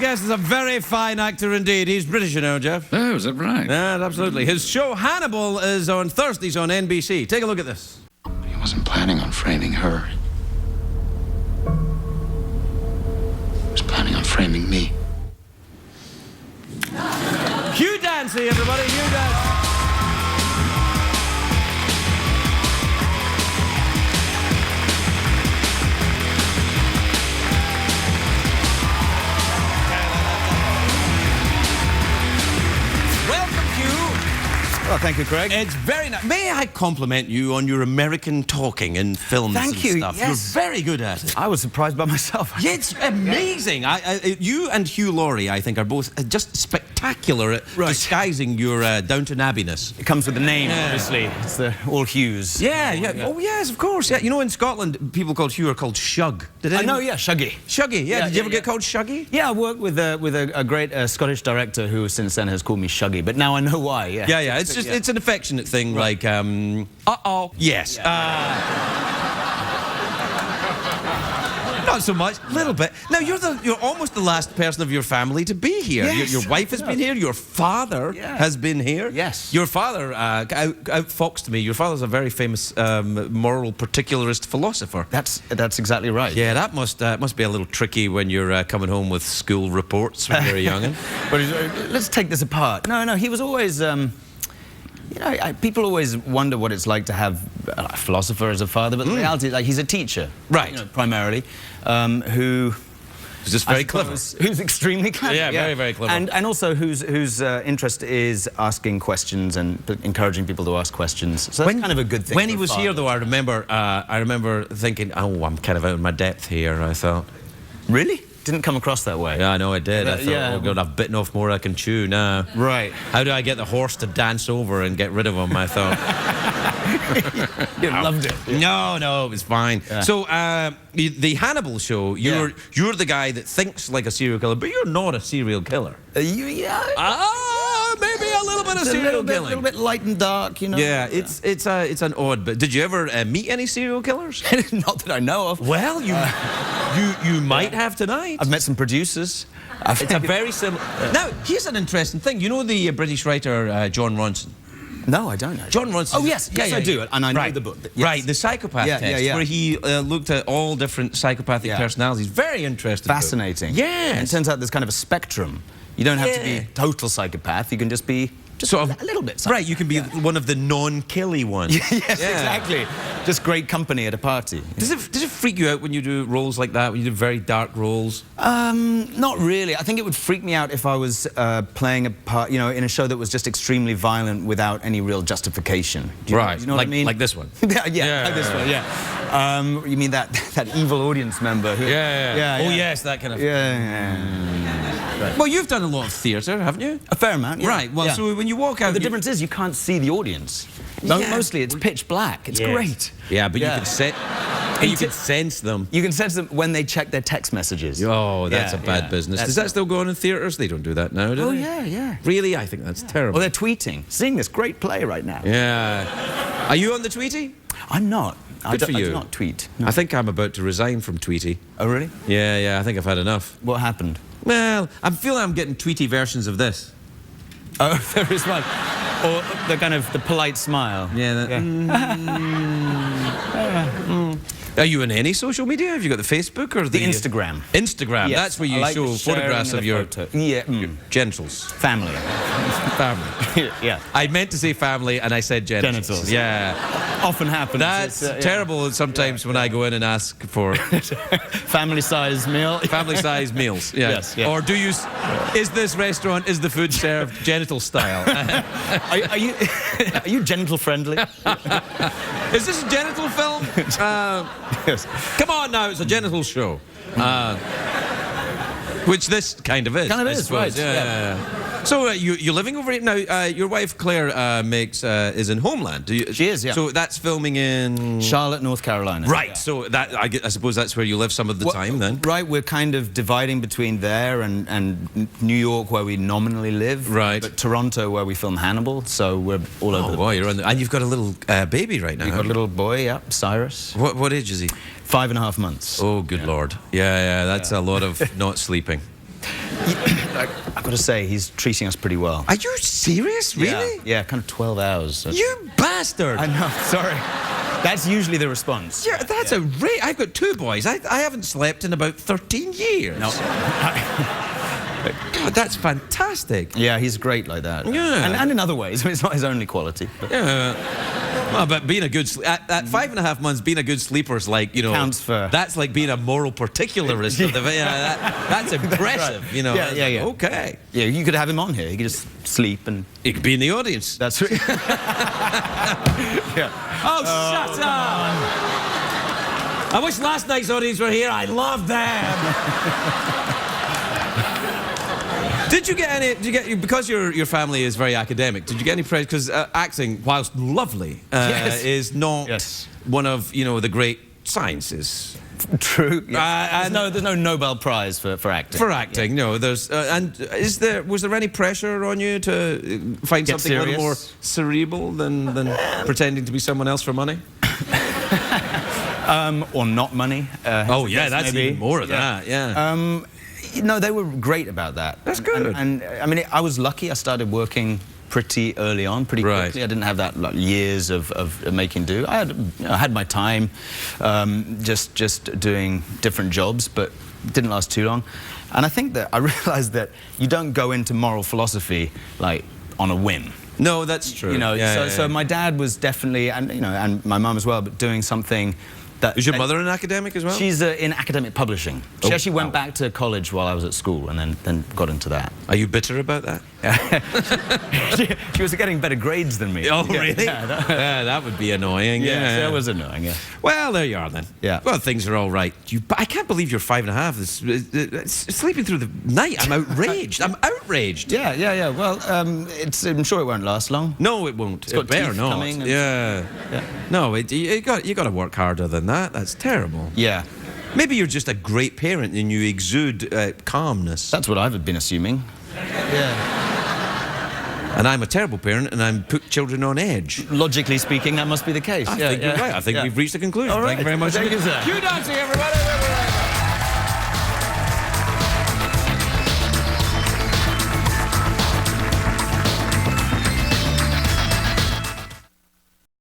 guest is a very fine actor indeed. He's British, you know, Jeff. Oh, is that right? Yeah, absolutely. His show Hannibal is on Thursdays on NBC. Take a look at this. He wasn't planning on framing her. He was planning on framing me. Hugh Dancy, everybody. Hugh Dancy. Well, thank you, Craig. It's very nice. May I compliment you on your American talking in films and stuff? Yes. You're very good at it. I was surprised by myself. Yeah, it's amazing. You and Hugh Laurie, I think, are both just spectacular at disguising your Downton Abbey-ness. It comes with the name, obviously. It's the all Hughs. Yeah. Oh, yes, of course. Yeah. You know, in Scotland, people called Hugh are called Shug. Did I know, yeah, Shuggy. Shuggy, yeah. Did you ever get called Shuggy? Yeah, I worked with a great Scottish director who since then has called me Shuggy, but now I know why, yeah. Yeah. It's an affectionate thing, like, uh-oh. Yes. Not so much, a little bit. Now, you're almost the last person of your family to be here. Yes. Your wife has been here, your father has been here. Yes. Your father, outfoxed me, your father's a very famous moral particularist philosopher. That's exactly right. Yeah, that must be a little tricky when you're coming home with school reports when you're a young'un. But let's take this apart. No, he was always... you know, people always wonder what it's like to have a philosopher as a father, but the reality is, like, he's a teacher, right? You know, primarily, who's just very clever. Who's extremely clever. Yeah, very, very clever. And also whose interest is asking questions and encouraging people to ask questions. So that's kind of a good thing. When he was here, though, I remember thinking, oh, I'm kind of out of my depth here. I thought, really? Didn't come across that way. Yeah, I know I did. I thought, oh God, I've bitten off more I can chew now. Right. How do I get the horse to dance over and get rid of him? I thought. You loved it. No, it was fine. Yeah. So the Hannibal show, you're the guy that thinks like a serial killer, but you're not a serial killer. Maybe a little bit of serial killing. A little bit light and dark, you know. Yeah, it's an odd bit. Did you ever meet any serial killers? Not that I know of. Well, you might have tonight. I've met some producers. It's a very similar... Now, here's an interesting thing. You know the British writer John Ronson? No, I don't know. John Ronson. Oh, yes, I do. And I know the book. Yes. Right, the psychopath test, where he looked at all different psychopathic personalities. Very interesting. Fascinating. Yeah. And it turns out there's kind of a spectrum. You don't have to be total psychopath. You can just be sort of a little bit psychopath. Right, you can be one of the non-killy ones. Yes, exactly. Just great company at a party. Does it freak you out when you do roles like that, when you do very dark roles? Not really. I think it would freak me out if I was playing a part, you know, in a show that was just extremely violent without any real justification. You know what I mean? Like this one. Like this one, yeah. You mean that evil audience member who... Oh, yes, that kind of... Right. Well, you've done a lot of theatre, haven't you? A fair amount, yeah. Right, well, so when you walk out... The difference is you can't see the audience. Mostly it's pitch black. It's great. Yeah, but you can sense them. You can sense them when they check their text messages. Oh, that's a bad business. Does that still go on in theatres? They don't do that now, do they? Oh, yeah. Really? I think that's terrible. Well, they're tweeting. Seeing this great play right now. Yeah. Are you on the Tweety? I'm not. Good for you. I do not tweet. No. I think I'm about to resign from Tweety. Oh, really? Yeah, I think I've had enough. What happened? Well, I'm feeling I'm getting Tweety versions of this. Oh, there is one. Or the kind of the polite smile. Yeah. Are you on any social media? Have you got the Facebook or the Instagram? Instagram. Yes. That's where you show photographs of your genitals. Family. Family. Yeah. I meant to say family and I said genitals. Genitals. Yeah. Often happens. That's terrible sometimes when I go in and ask for family-size meal. Family-size meals. Yeah. Yes. Or do you? Is this restaurant? Is the food served genital style? Are you genital friendly? Is this a genital film? Yes. Come on now, it's a genital show. Which this kind of is. Kind of is, right. Yeah. So you're living over here now. Your wife Claire is in Homeland. She is, yeah. So that's filming in Charlotte, North Carolina. Right. Yeah. So that I suppose that's where you live some of the time then. Right. We're kind of dividing between there and New York, where we nominally live. Right. But Toronto, where we film Hannibal. So we're all over. Oh boy, you're on and you've got a little baby right now. We've got a little boy, yeah, Cyrus. What age is he? 5.5 months. Oh, good Lord. Yeah, that's a lot of not sleeping. I've got to say, he's treating us pretty well. Are you serious? Really? Yeah, kind of 12 hours. You bastard! I know, sorry. That's usually the response. Yeah, that's a rate. I've got 2 boys. I haven't slept in about 13 years. No. God, that's fantastic. Yeah, he's great like that. Yeah. And in other ways. I mean, it's not his only quality. But. Yeah. Well, but being a good at 5.5 months, being a good sleeper is like, you know, counts for. That's like being a moral particularist. Of the, that's impressive. Right. You know. Yeah. Okay. Yeah, you could have him on here. He could just sleep and. He could be in the audience. That's right. Yeah. Oh, shut up! I wish last night's audience were here. I love them. Did you get any? Did you get because your family is very academic? Did you get any praise? Because acting, whilst lovely, yes. is not one of the great sciences. True. Yes. There's no Nobel Prize for acting. For acting, no. There's and was there any pressure on you to find Get something a little more serious? cerebral than pretending to be someone else for money? Or not money. Oh yeah, that's maybe. even more of that. Yeah. No, they were great about that. That's good. And I mean, I was lucky. I started working pretty early on, pretty quickly. I didn't have that years of making do. I had my time, just doing different jobs, but it didn't last too long. And I think that I realized that you don't go into moral philosophy like on a whim. No, that's true. So my dad was definitely, and my mum as well, but doing something. Is your mother an academic as well? She's in academic publishing. She actually went back to college while I was at school and then got into that. Are you bitter about that? She was getting better grades than me. Oh, really? Yeah, that would be annoying. Yeah, that was annoying, yeah. Well, there you are then. Yeah. Well, things are all right. I can't believe you're 5.5. It's sleeping through the night. I'm outraged. I'm outraged. Yeah. Well, I'm sure it won't last long. No, it won't. It's got it better teeth not. coming. Yeah. No, you got to work harder than that. That's terrible. Yeah. Maybe you're just a great parent and you exude calmness. That's what I've been assuming. Yeah. And I'm a terrible parent and I'm put children on edge. Logically speaking, that must be the case. I think you're right. I think we've reached a conclusion. All right. Thank you very much. Thank you, sir. Hugh Dancy, everybody.